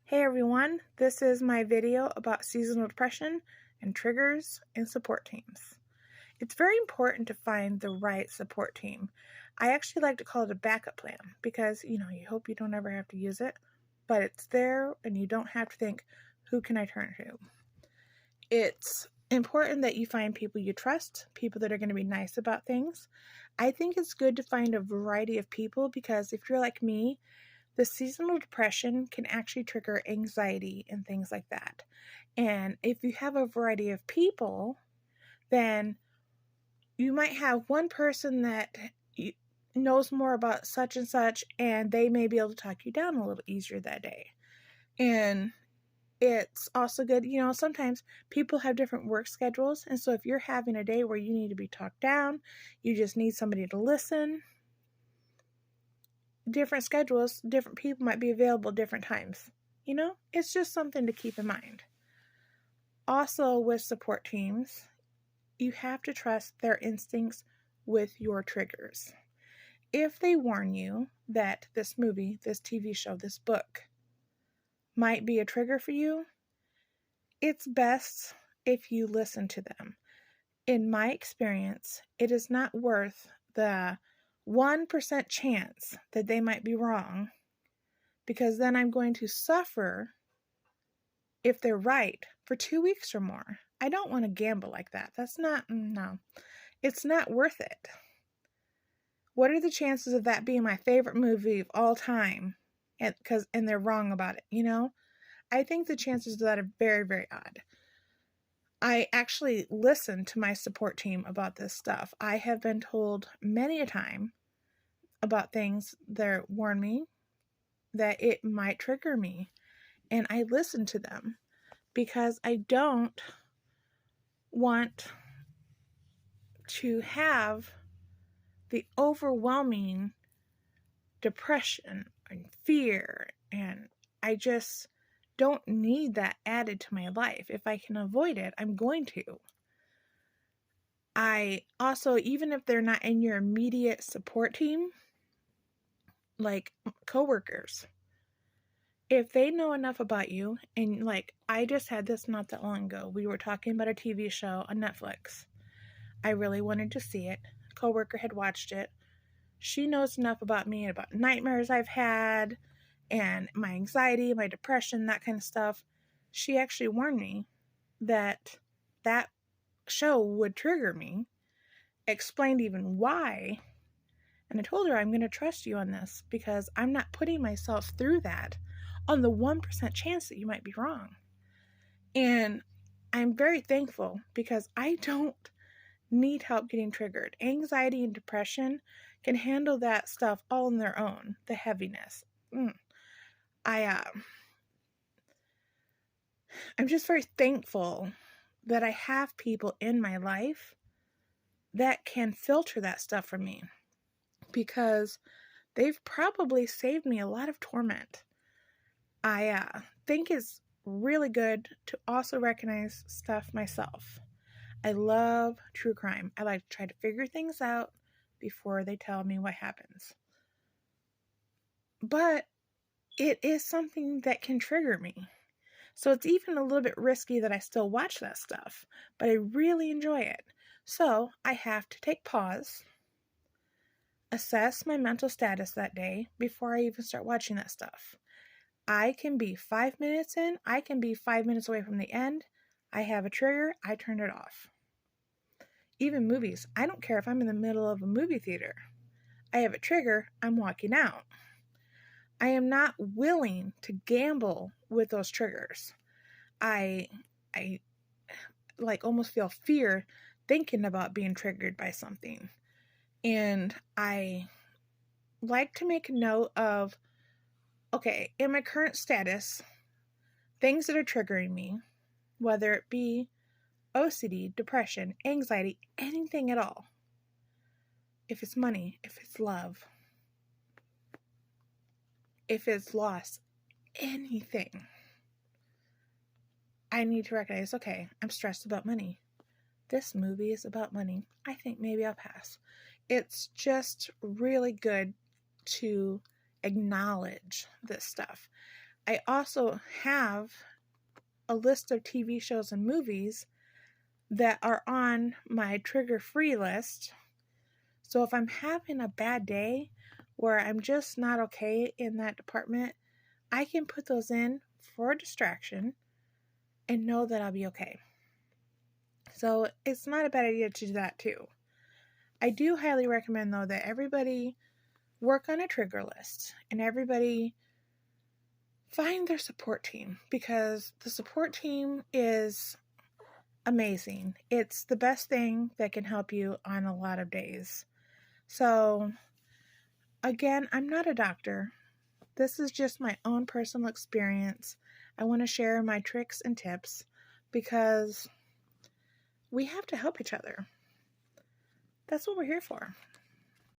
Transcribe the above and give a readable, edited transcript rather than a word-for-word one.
Hey everyone, this is my video about seasonal depression and triggers and support teams. It's very important to find the right support team. I actually like to call it a backup plan because, you hope you don't ever have to use it, but it's there and you don't have to think, who can I turn to? It's important that you find people you trust, people that are going to be nice about things. I think it's good to find a variety of people because if you're like me, the seasonal depression can actually trigger anxiety and things like that. And if you have a variety of people, then you might have one person that knows more about such and such, and they may be able to talk you down a little easier that day. And it's also good, sometimes people have different work schedules. And so if you're having a day where you need to be talked down, you just need somebody to listen. Different schedules, different people might be available different times. It's just something to keep in mind. Also, with support teams, you have to trust their instincts with your triggers. If they warn you that this movie, this TV show, this book might be a trigger for you, it's best if you listen to them. In my experience, it is not worth the 1% chance that they might be wrong, because then I'm going to suffer if they're right for 2 weeks or more. I don't want to gamble like that. No, it's not worth it. What are the chances of that being my favorite movie of all time? And they're wrong about it, I think the chances of that are very, very odd. I actually listen to my support team about this stuff. I have been told many a time about things that warn me that it might trigger me. And I listen to them because I don't want to have the overwhelming depression and fear, and I just don't need that added to my life. If I can avoid it, I'm going to. I also, even if they're not in your immediate support team, like coworkers, if they know enough about you, and like I just had this not that long ago, we were talking about a TV show on Netflix. I really wanted to see it. A coworker had watched it. She knows enough about me and about nightmares I've had and my anxiety, my depression, that kind of stuff. She actually warned me that that show would trigger me, explained even why. And I told her, I'm going to trust you on this because I'm not putting myself through that on the 1% chance that you might be wrong. And I'm very thankful because I don't need help getting triggered. Anxiety and depression can handle that stuff all on their own, the heaviness. I'm just very thankful that I have people in my life that can filter that stuff from me, because they've probably saved me a lot of torment. I think it's really good to also recognize stuff myself. I love true crime. I like to try to figure things out before they tell me what happens. But it is something that can trigger me. So it's even a little bit risky that I still watch that stuff, but I really enjoy it. So I have to take pause, assess my mental status that day before I even start watching that stuff. I can be 5 minutes in, I can be 5 minutes away from the end. I have a trigger, I turn it off. Even movies, I don't care if I'm in the middle of a movie theater. I have a trigger, I'm walking out. I am not willing to gamble with those triggers. I like almost feel fear thinking about being triggered by something. And I like to make a note of, okay, in my current status, things that are triggering me, whether it be OCD, depression, anxiety, anything at all. If it's money, if it's love, if it's loss, anything, I need to recognize, okay, I'm stressed about money. This movie is about money. I think maybe I'll pass. It's just really good to acknowledge this stuff. I also have a list of TV shows and movies that are on my trigger-free list. So if I'm having a bad day where I'm just not okay in that department, I can put those in for a distraction and know that I'll be okay. So it's not a bad idea to do that too. I do highly recommend, though, that everybody work on a trigger list and everybody find their support team, because the support team is amazing. It's the best thing that can help you on a lot of days. So, again, I'm not a doctor. This is just my own personal experience. I want to share my tricks and tips because we have to help each other. That's what we're here for.